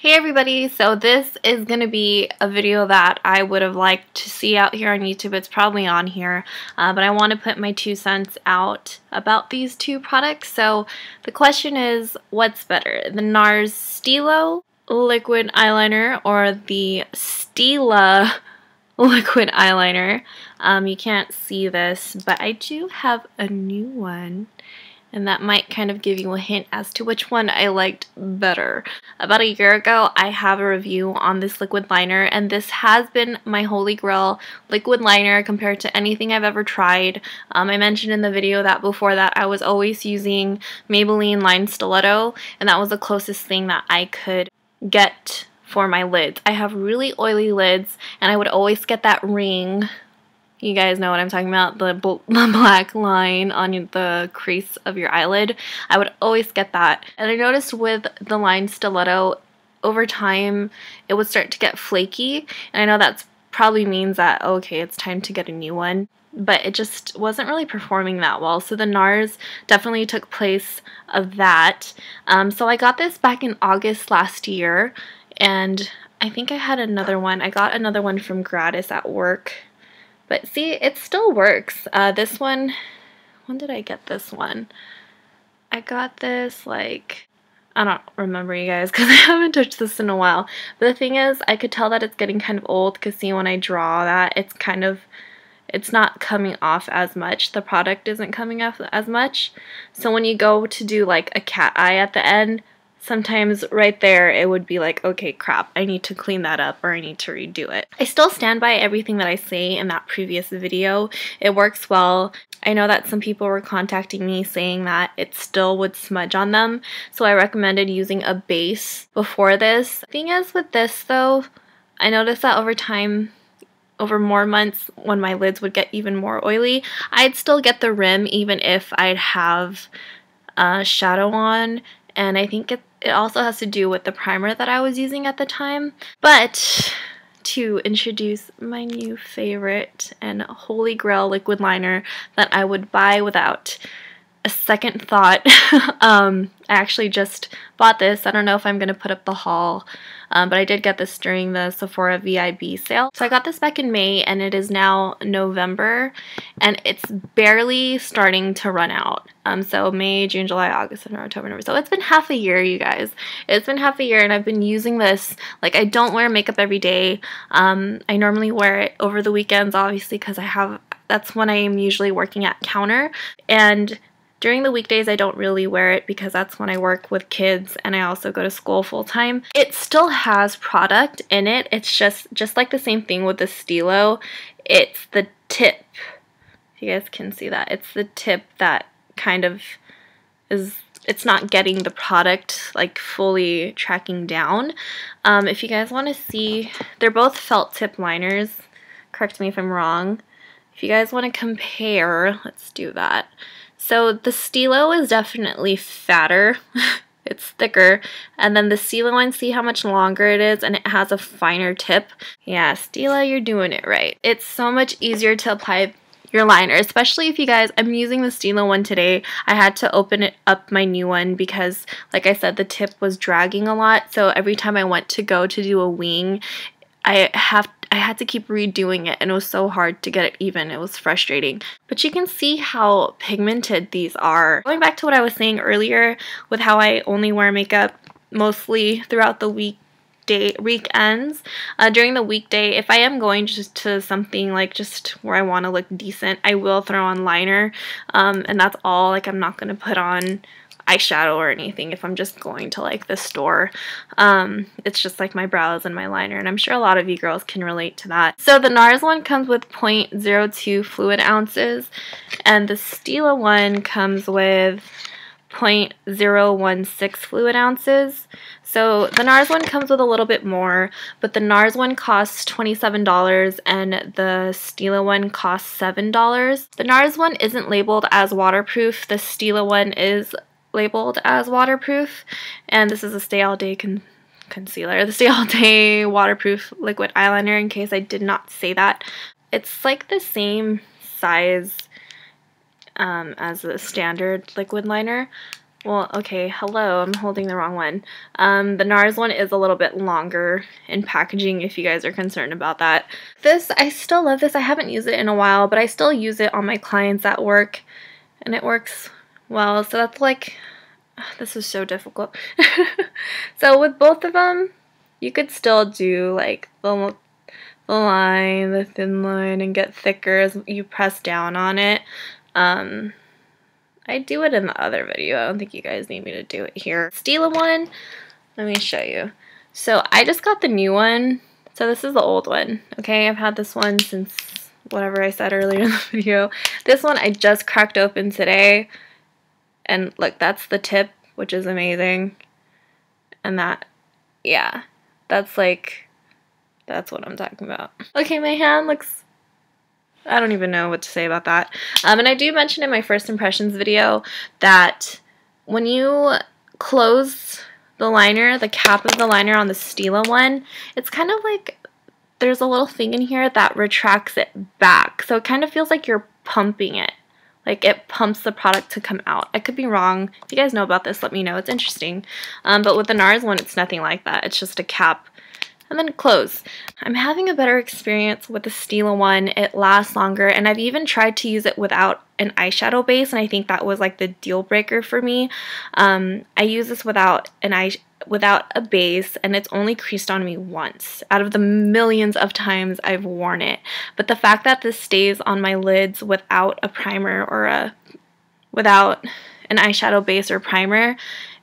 Hey everybody, so this is going to be a video that I would have liked to see out here on YouTube. It's probably on here, but I want to put my 2 cents out about these two products. So the question is, what's better, the NARS Stylo liquid eyeliner or the Stila liquid eyeliner? You can't see this, but I do have a new one, and that might kind of give you a hint as to which one I liked better. About a year ago, I have a review on this liquid liner, and this has been my holy grail liquid liner compared to anything I've ever tried. I mentioned in the video that before that I was always using Maybelline Line Stiletto, and that was the closest thing that I could get for my lids. I have really oily lids, and I would always get that ring. You guys know what I'm talking about, the black line on the crease of your eyelid. I would always get that. And I noticed with the Line Stiletto, over time, it would start to get flaky. And I know that probably means that, okay, it's time to get a new one. But it just wasn't really performing that well. So the NARS definitely took place of that. So I got this back in August last year. And I think I had another one. I got another one from Gratis at work. But see, it still works. This one, when did I get this one? I got this like, I don't remember, you guys, because I haven't touched this in a while. But the thing is, I could tell that it's getting kind of old, because see, when I draw that, it's not coming off as much. The product isn't coming off as much. So when you go to do like a cat eye at the end, sometimes right there it would be like, okay, crap, I need to clean that up or I need to redo it. I still stand by everything that I say in that previous video. It works well. I know that some people were contacting me saying that it still would smudge on them, so I recommended using a base before this. The thing is with this though, I noticed that over time, over more months, when my lids would get even more oily, I'd still get the rim even if I'd have shadow on. And I think it also has to do with the primer that I was using at the time. But to introduce my new favorite and holy grail liquid liner that I would buy without a second thought, I actually just bought this. I don't know if I'm going to put up the haul, but I did get this during the Sephora VIB sale. So I got this back in May, and it is now November, and it's barely starting to run out. So May, June, July, August, September, October, November. So it's been half a year, you guys. It's been half a year, and I've been using this. Like, I don't wear makeup every day. I normally wear it over the weekends, obviously, because that's when I am usually working at counter. And during the weekdays, I don't really wear it because that's when I work with kids and I also go to school full time. It still has product in it. It's just like the same thing with the Stilo. It's the tip. If you guys can see that. It's the tip that kind of is, it's not getting the product like fully tracking down. If you guys want to see, they're both felt tip liners. Correct me if I'm wrong. If you guys want to compare, let's do that. So the Stilo is definitely fatter. It's thicker. And then the Stila one, see how much longer it is, and it has a finer tip. Yeah, Stila, you're doing it right. It's so much easier to apply your liner, especially if you guys, I'm using the Stila one today. I had to open it up, my new one, because like I said, the tip was dragging a lot. So every time I went to go to do a wing, I had to keep redoing it, and it was so hard to get it even. It was frustrating. But you can see how pigmented these are. Going back to what I was saying earlier with how I only wear makeup mostly throughout the weekends. During the weekday, if I am going just to something like just where I want to look decent, I will throw on liner, and that's all. Like, I'm not going to put on eyeshadow or anything if I'm just going to like the store. It's just like my brows and my liner, and I'm sure a lot of you girls can relate to that. So the NARS one comes with 0.02 fluid ounces, and the Stila one comes with 0.016 fluid ounces. So the NARS one comes with a little bit more, but the NARS one costs $27 and the Stila one costs $7. The NARS one isn't labeled as waterproof. The Stila one is labeled as waterproof, and this is a stay all day concealer, the stay all day waterproof liquid eyeliner, in case I did not say that. It's like the same size as the standard liquid liner, Well, okay, hello, I'm holding the wrong one. The NARS one is a little bit longer in packaging if you guys are concerned about that. This, I still love this. I haven't used it in a while, but I still use it on my clients at work, and it works well. So that's like, this is so difficult. So with both of them, you could still do like the line, the thin line, and get thicker as you press down on it. I do it in the other video. I don't think you guys need me to do it here. Stila one, let me show you. So I just got the new one. So this is the old one, okay? I've had this one since whatever I said earlier in the video. This one I just cracked open today. And look, that's the tip, which is amazing. And that, yeah, that's like, that's what I'm talking about. Okay, my hand looks, I don't even know what to say about that. And I do mention in my first impressions video that when you close the liner, the cap of the liner on the Stila one, it's kind of like there's a little thing in here that retracts it back. So it kind of feels like you're pumping it. Like it pumps the product to come out. I could be wrong. If you guys know about this, let me know. It's interesting. But with the NARS one, it's nothing like that. It's just a cap and then close. I'm having a better experience with the Stila one. It lasts longer, and I've even tried to use it without an eyeshadow base, and I think that was like the deal breaker for me. I use this without a base, and it's only creased on me once out of the millions of times I've worn it. But the fact that this stays on my lids without a primer or without an eyeshadow base or primer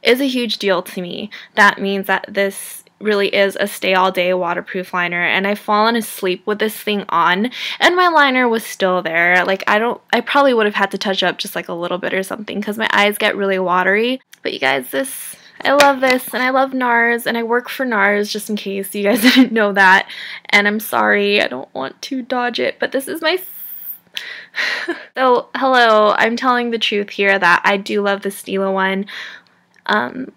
is a huge deal to me. That means that this really is a stay all day waterproof liner, and I've fallen asleep with this thing on and my liner was still there. Like I probably would have had to touch up just like a little bit or something because my eyes get really watery. But you guys, I love this, and I love NARS, and I work for NARS just in case you guys didn't know that. And I'm sorry, I don't want to dodge it, but this is my so hello, I'm telling the truth here that I do love the Stila one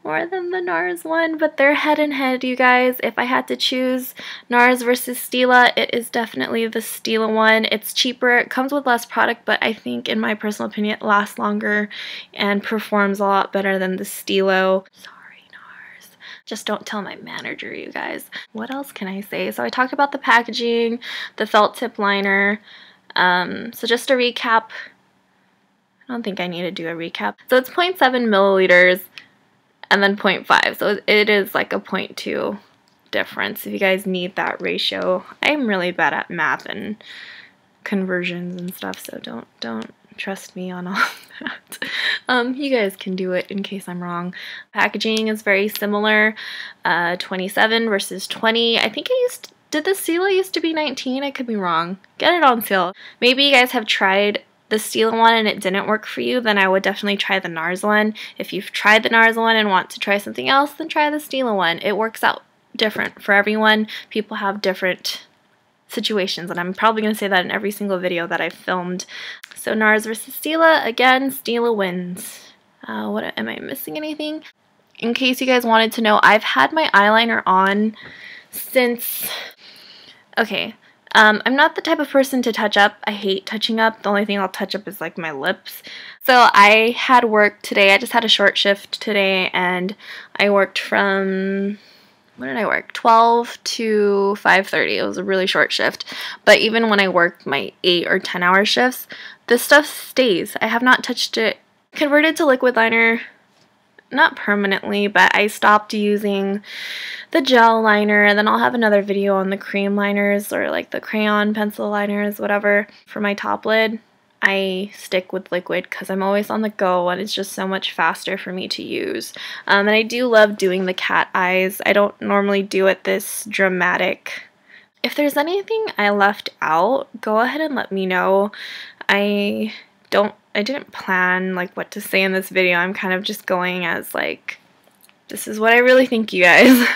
more than the NARS one, but they're head and head, you guys. If I had to choose NARS versus Stila, it is definitely the Stila one. It's cheaper, it comes with less product, but I think, in my personal opinion, it lasts longer and performs a lot better than the Stilo. Sorry, NARS. Just don't tell my manager, you guys. What else can I say? So I talked about the packaging, the felt tip liner. So just a recap. I don't think I need to do a recap. So it's 0.7 milliliters. And then 0.5, so it is like a 0.2 difference if you guys need that ratio. I'm really bad at math and conversions and stuff, so don't trust me on all that. You guys can do it in case I'm wrong. Packaging is very similar, 27 versus 20. I think did the Stila used to be 19? I could be wrong. Get it on sale. Maybe you guys have tried the Stila one and it didn't work for you, then I would definitely try the NARS one. If you've tried the NARS one and want to try something else, then try the Stila one. It works out different for everyone. People have different situations, and I'm probably going to say that in every single video that I've filmed. So NARS versus Stila, again, Stila wins. What am I missing anything? In case you guys wanted to know, I've had my eyeliner on since, okay, I'm not the type of person to touch up. I hate touching up. The only thing I'll touch up is like my lips. So I had work today. I just had a short shift today, and I worked from, when did I work? 12 to 5:30. It was a really short shift. But even when I worked my 8 or 10 hour shifts, this stuff stays. I have not touched it. Converted to liquid liner, not permanently, but I stopped using the gel liner, and then I'll have another video on the cream liners or like the crayon pencil liners, whatever. For my top lid, I stick with liquid because I'm always on the go and it's just so much faster for me to use. And I do love doing the cat eyes. I don't normally do it this dramatic. If there's anything I left out, go ahead and let me know. I didn't plan like what to say in this video. I'm kind of just going as like, this is what I really think, you guys.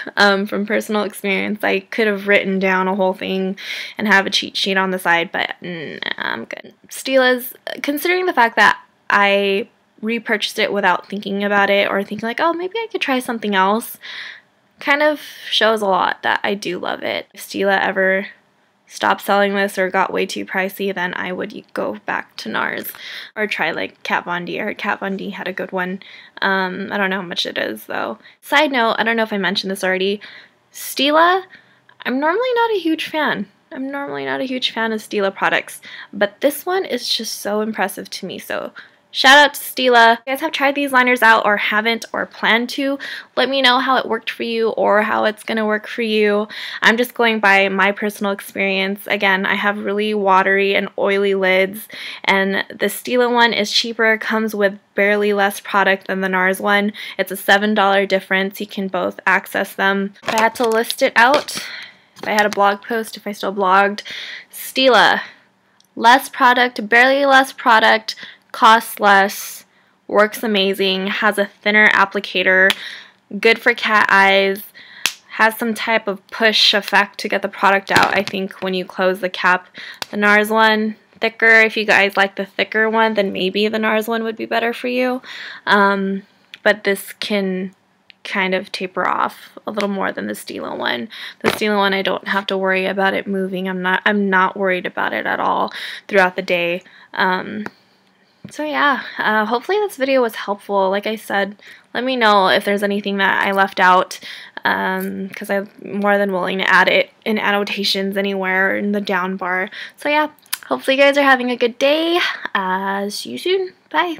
From personal experience, I could have written down a whole thing and have a cheat sheet on the side, but nah, I'm good. Stila's, considering the fact that I repurchased it without thinking about it or thinking like, oh, maybe I could try something else, kind of shows a lot that I do love it. If Stila ever stopped selling this or got way too pricey, then I would go back to NARS or try like Kat Von D. I heard Kat Von D had a good one. I don't know how much it is though. Side note, I don't know if I mentioned this already, Stila, I'm normally not a huge fan. I'm normally not a huge fan of Stila products, but this one is just so impressive to me. So shout out to Stila. If you guys have tried these liners out or haven't or plan to, let me know how it worked for you or how it's going to work for you. I'm just going by my personal experience. Again, I have really watery and oily lids, and the Stila one is cheaper, comes with barely less product than the NARS one. It's a $7 difference. You can both access them. If I had to list it out, if I had a blog post, if I still blogged, Stila, less product, barely less product, costs less, works amazing, has a thinner applicator, good for cat eyes, has some type of push effect to get the product out, I think, when you close the cap. The NARS one, thicker. If you guys like the thicker one, then maybe the NARS one would be better for you. But this can kind of taper off a little more than the Stila one. The Stila one, I don't have to worry about it moving. I'm not worried about it at all throughout the day. So yeah, hopefully this video was helpful. Like I said, let me know if there's anything that I left out, because I'm more than willing to add it in annotations anywhere in the down bar. So yeah, hopefully you guys are having a good day. See you soon. Bye.